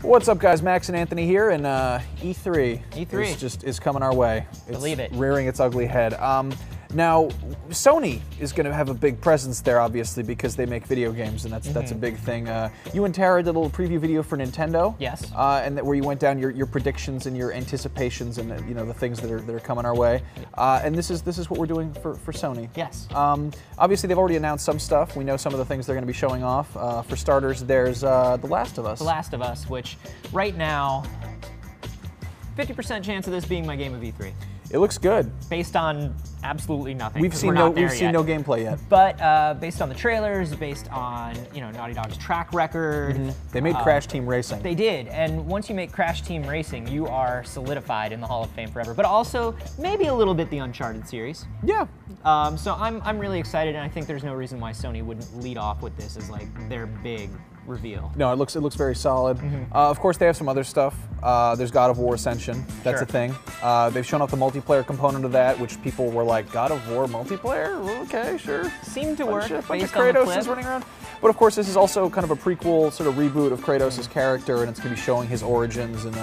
What's up, guys? Max and Anthony here, and E3. E3 is coming our way. It's Believe it. Rearing its ugly head. Now, Sony is going to have a big presence there, obviously, because they make video games, and that's a big thing. You and Tara did a little preview video for Nintendo. Yes. And where you went down your predictions and your anticipations and the things that are coming our way. And this is what we're doing for Sony. Yes. Obviously, they've already announced some stuff. We know some of the things they're going to be showing off. For starters, there's The Last of Us. The Last of Us, which right now, 50% chance of this being my game of E3. It looks good. Based on absolutely nothing. We've seen no gameplay yet. But based on the trailers, based on Naughty Dog's track record. They made Crash Team Racing. They did, and once you make Crash Team Racing, you are solidified in the Hall of Fame forever. But also maybe a little bit the Uncharted series. Yeah. So I'm really excited, and I think there's no reason why Sony wouldn't lead off with this as like their big reveal. No, it looks very solid. Of course, they have some other stuff. There's God of War Ascension. That's a thing. They've shown off the multiplayer component of that, which people were like, God of War multiplayer? Okay, sure. Seemed to work. A bunch of based on the Kratos clip. is running around. But of course, this is also kind of a prequel sort of reboot of Kratos' character, and it's going to be showing his origins. And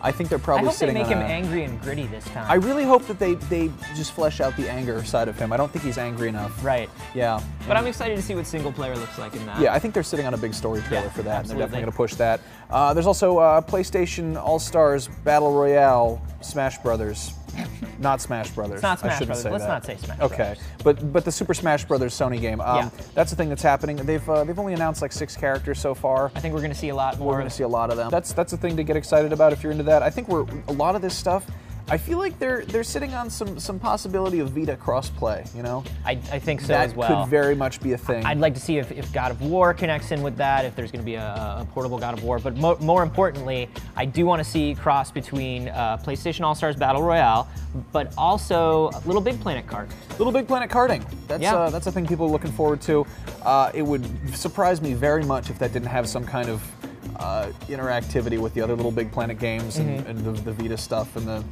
I think they're probably sitting on I hope they make him angry and gritty this time. I really hope that they just flesh out the anger side of him. I don't think he's angry enough. Right. Yeah. But I'm excited to see what single player looks like in that. Yeah, I think they're sitting on a big story trailer for that, absolutely. and they're definitely going to push that. There's also PlayStation All-Stars Battle Royale Smash Brothers. Not Smash Brothers. It's not Smash I shouldn't Brothers. say Let's that. not say Smash Okay, Brothers. but the Super Smash Brothers Sony game. That's the thing that's happening. They've only announced like 6 characters so far. I think we're going to see a lot more. We're going to see a lot of them. That's a thing to get excited about if you're into that. I think a lot of this stuff. I feel like they're sitting on some possibility of Vita crossplay, I think so that as well. Could very much be a thing. I'd like to see if God of War connects in with that, if there's going to be a portable God of War. But more importantly, I do want to see cross between PlayStation All-Stars Battle Royale, but also Little Big Planet kart. Little Big Planet karting. That's a thing people are looking forward to. It would surprise me very much if that didn't have some kind of interactivity with the other Little Big Planet games and the Vita stuff and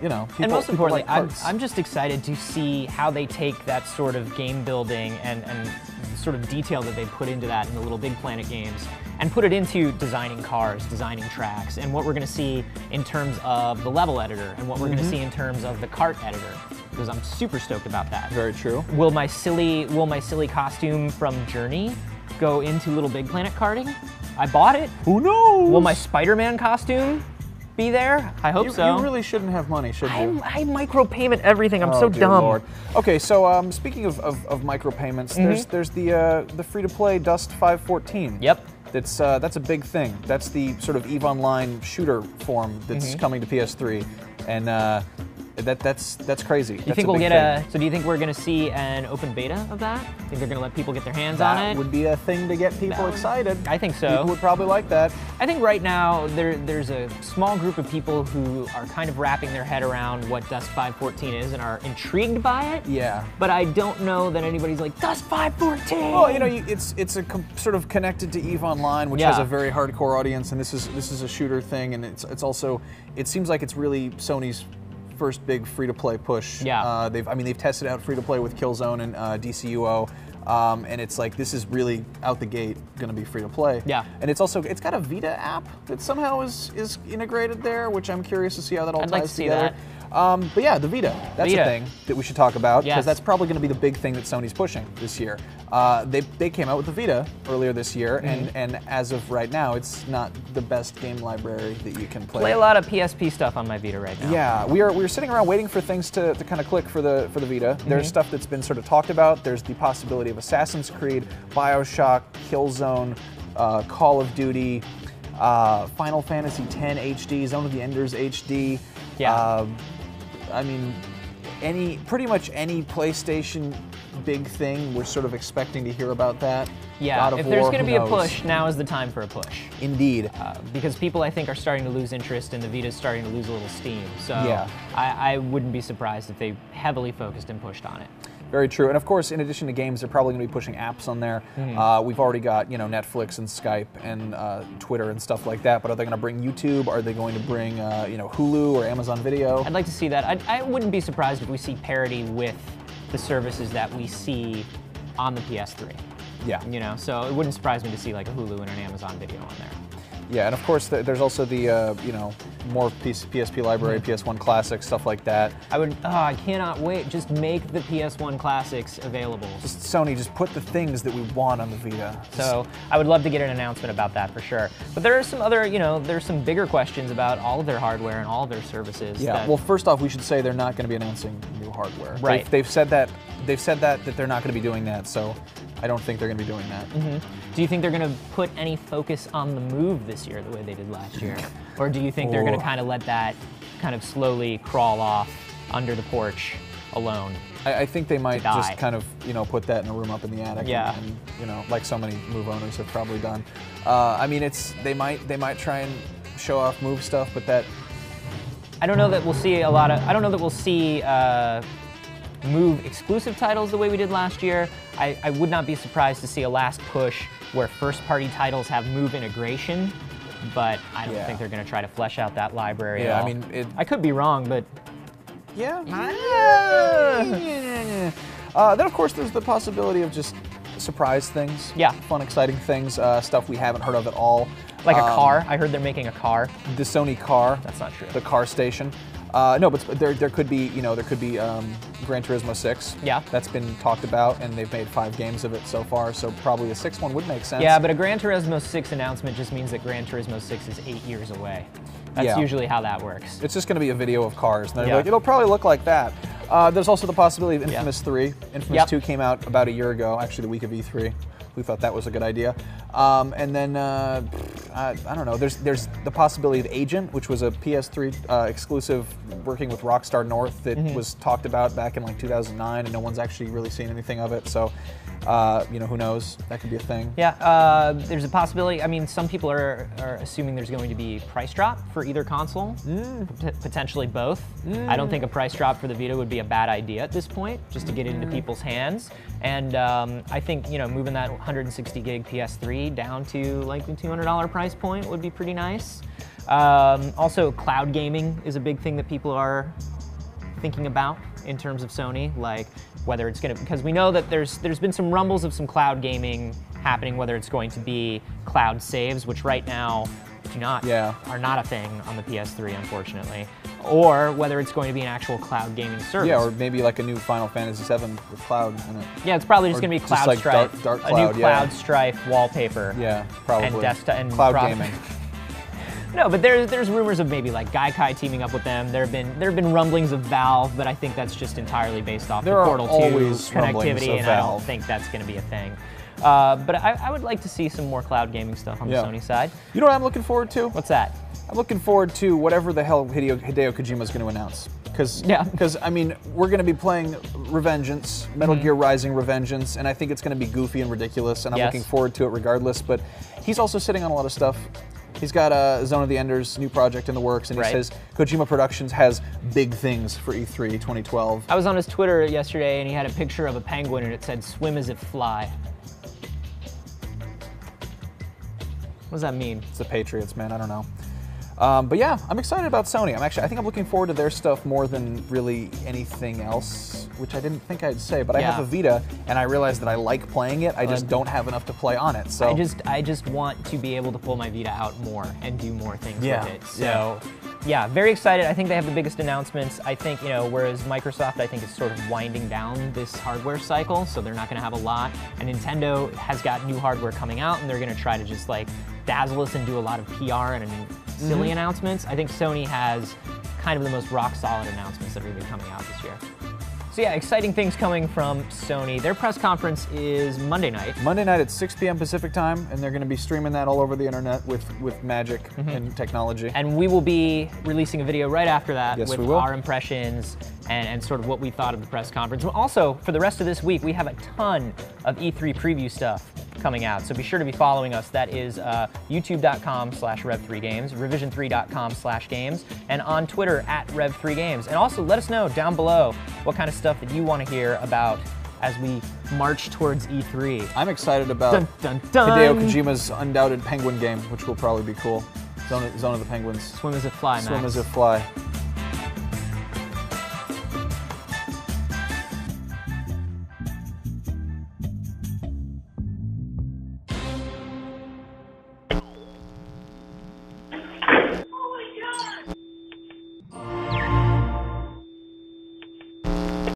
people, and most importantly, like I'm just excited to see how they take that sort of game building and sort of detail that they put into that in the Little Big Planet games and put it into designing cars, designing tracks, and what we're going to see in terms of the level editor and what we're going to see in terms of the kart editor. Because I'm super stoked about that. Very true. Will my silly costume from Journey go into Little Big Planet karting? I bought it. Who knows? Will my Spider-Man costume be there? I hope so. You really shouldn't have money, should you? I micropayment everything. I'm Oh, so dear dumb. Lord. Okay, so speaking of micropayments, there's the free-to-play Dust 514. Yep. That's a big thing. That's the sort of EVE Online shooter form that's coming to PS3, and that's crazy. Do you think we'll get So do you think we're going to see an open beta of that? Think they're going to let people get their hands on it? That would be a thing to get people excited. I think so. People would probably like that. I think right now there's a small group of people who are kind of wrapping their head around what Dust 514 is and are intrigued by it. Yeah. But I don't know that anybody's like, Dust 514! Well, it's sort of connected to EVE Online, which has a very hardcore audience, and this is a shooter thing, and it's also, it seems like it's really Sony's first big free-to-play push. Yeah. They've tested out free-to-play with Killzone and DCUO, and it's like this is really out the gate going to be free-to-play. Yeah. And it's got a Vita app that somehow is integrated there, which I'm curious to see how that all I'd ties like to see together. that. But yeah, the Vita. That's a thing that we should talk about because Yes. that's probably going to be the big thing that Sony's pushing this year. They came out with the Vita earlier this year, and as of right now, it's not the best game library that you can play. Play a lot of PSP stuff on my Vita right now. Yeah, we're sitting around waiting for things to kind of click for the Vita. There's stuff that's been sort of talked about. There's the possibility of Assassin's Creed, BioShock, Killzone, Call of Duty, Final Fantasy X HD, Zone of the Enders HD. Yeah. I mean, pretty much any PlayStation big thing, we're sort of expecting to hear about that. Yeah, God of if there's War, going to who be a knows? push, now is the time for a push. Indeed. Because people, I think, are starting to lose interest and the Vita's starting to lose a little steam. So Yeah. I wouldn't be surprised if they heavily focused and pushed on it. Very true. And of course, in addition to games, they're probably going to be pushing apps on there. We've already got, Netflix and Skype and Twitter and stuff like that. But are they going to bring YouTube? Are they going to bring, Hulu or Amazon Video? I'd like to see that. I wouldn't be surprised if we see parity with the services that we see on the PS3. Yeah. So it wouldn't surprise me to see like a Hulu and an Amazon Video on there. Yeah, and of course there's also the you know, more PSP library, PS1 classics, stuff like that. I cannot wait. Just make the PS1 classics available. Just Sony, just put the things that we want on the Vita. So I would love to get an announcement about that for sure. But there are some other, you know, there's some bigger questions about all of their hardware and all of their services. Yeah. Well, first off, we should say they're not going to be announcing new hardware. Right. They've said that. They've said that they're not going to be doing that. So I don't think they're going to be doing that. Do you think they're going to put any focus on the Move this year the way they did last year? Or do you think they're going to kind of let that kind of slowly crawl off under the porch alone? I think they might just kind of, you know, put that in a room up in the attic. Yeah. And, you know, like so many Move owners have probably done. I mean, they might try and show off Move stuff, but that. I don't know that we'll see a lot of. I don't know that we'll see Move exclusive titles the way we did last year. I would not be surprised to see a last push where first-party titles have Move integration, but I don't think they're going to try to flesh out that library at all. I mean, I could be wrong, but yeah. Then of course there's the possibility of just surprise things. Yeah. Fun, exciting things, stuff we haven't heard of at all. Like a car. I heard they're making a car. The Sony car. That's not true. The car station. No, but there could be, you know, Gran Turismo 6. Yeah. That's been talked about, and they've made 5 games of it so far, so probably a 6th one would make sense. Yeah, but a Gran Turismo 6 announcement just means that Gran Turismo 6 is 8 years away. That's usually how that works. It's just going to be a video of cars, and they're like, it'll probably look like that. There's also the possibility of Infamous 3. Infamous 2 came out about a year ago, actually the week of E3. We thought that was a good idea. And then, I don't know, there's the possibility of Agent, which was a PS3 exclusive working with Rockstar North that was talked about back in like 2009, and no one's actually really seen anything of it, so, you know, who knows? That could be a thing. Yeah, there's a possibility. I mean, some people are assuming there's going to be price drop for either console, potentially both. I don't think a price drop for the Vita would be a bad idea at this point, just to get it into people's hands. And I think, you know, moving that 160 gig PS3 down to like the $200 price point would be pretty nice. Also, cloud gaming is a big thing that people are thinking about in terms of Sony, like whether it's going to, because we know that there's been some rumbles of some cloud gaming happening, whether it's going to be cloud saves, which right now are not a thing on the PS3, unfortunately, or whether it's going to be an actual cloud gaming service. Yeah, or maybe like a new Final Fantasy VII with cloud in it. Yeah, it's probably just going to be Cloud like Strife, dark a cloud, new Cloud Strife wallpaper. Yeah, probably. And desktop and cloud gaming. No, but there's rumors of maybe like Gaikai teaming up with them. There have been rumblings of Valve, but I think that's just entirely based off the Portal 2 connectivity, and I don't think that's going to be a thing. But I would like to see some more cloud gaming stuff on the Sony side. You know what I'm looking forward to? What's that? I'm looking forward to whatever the hell Hideo Kojima's going to announce. Because I mean, we're going to be playing Revengeance, Metal Gear Rising Revengeance, and I think it's going to be goofy and ridiculous, and I'm looking forward to it regardless. But he's also sitting on a lot of stuff. He's got a Zone of the Enders new project in the works, and he says Kojima Productions has big things for E3 2012. I was on his Twitter yesterday, and he had a picture of a penguin, and it said, "Swim as if fly." What does that mean? It's the Patriots, man. I don't know. But yeah, I'm excited about Sony. I think I'm looking forward to their stuff more than really anything else, which I didn't think I'd say. But I have a Vita, and I realized that I like playing it. I just don't have enough to play on it. So I just want to be able to pull my Vita out more and do more things with it. So yeah, very excited. I think they have the biggest announcements. I think, you know, whereas Microsoft, I think, is sort of winding down this hardware cycle, so they're not going to have a lot. And Nintendo has got new hardware coming out, and they're going to try to just like dazzle us and do a lot of PR and silly announcements. I think Sony has kind of the most rock-solid announcements that are going to be coming out this year. So yeah, exciting things coming from Sony. Their press conference is Monday night. Monday night at 6 p.m. Pacific time, and they're going to be streaming that all over the internet with magic and technology. And we will be releasing a video right after that with we our impressions and sort of what we thought of the press conference. Also, for the rest of this week, we have a ton of E3 preview stuff coming out, so be sure to be following us. That is youtube.com/rev3games, revision3.com/games, and on Twitter @rev3games. And also let us know down below what kind of stuff that you want to hear about as we march towards E3. I'm excited about Hideo Kojima's undoubted Penguin game, which will probably be cool. Zone of the Penguins. Swim as if fly, Max. Swim as if fly.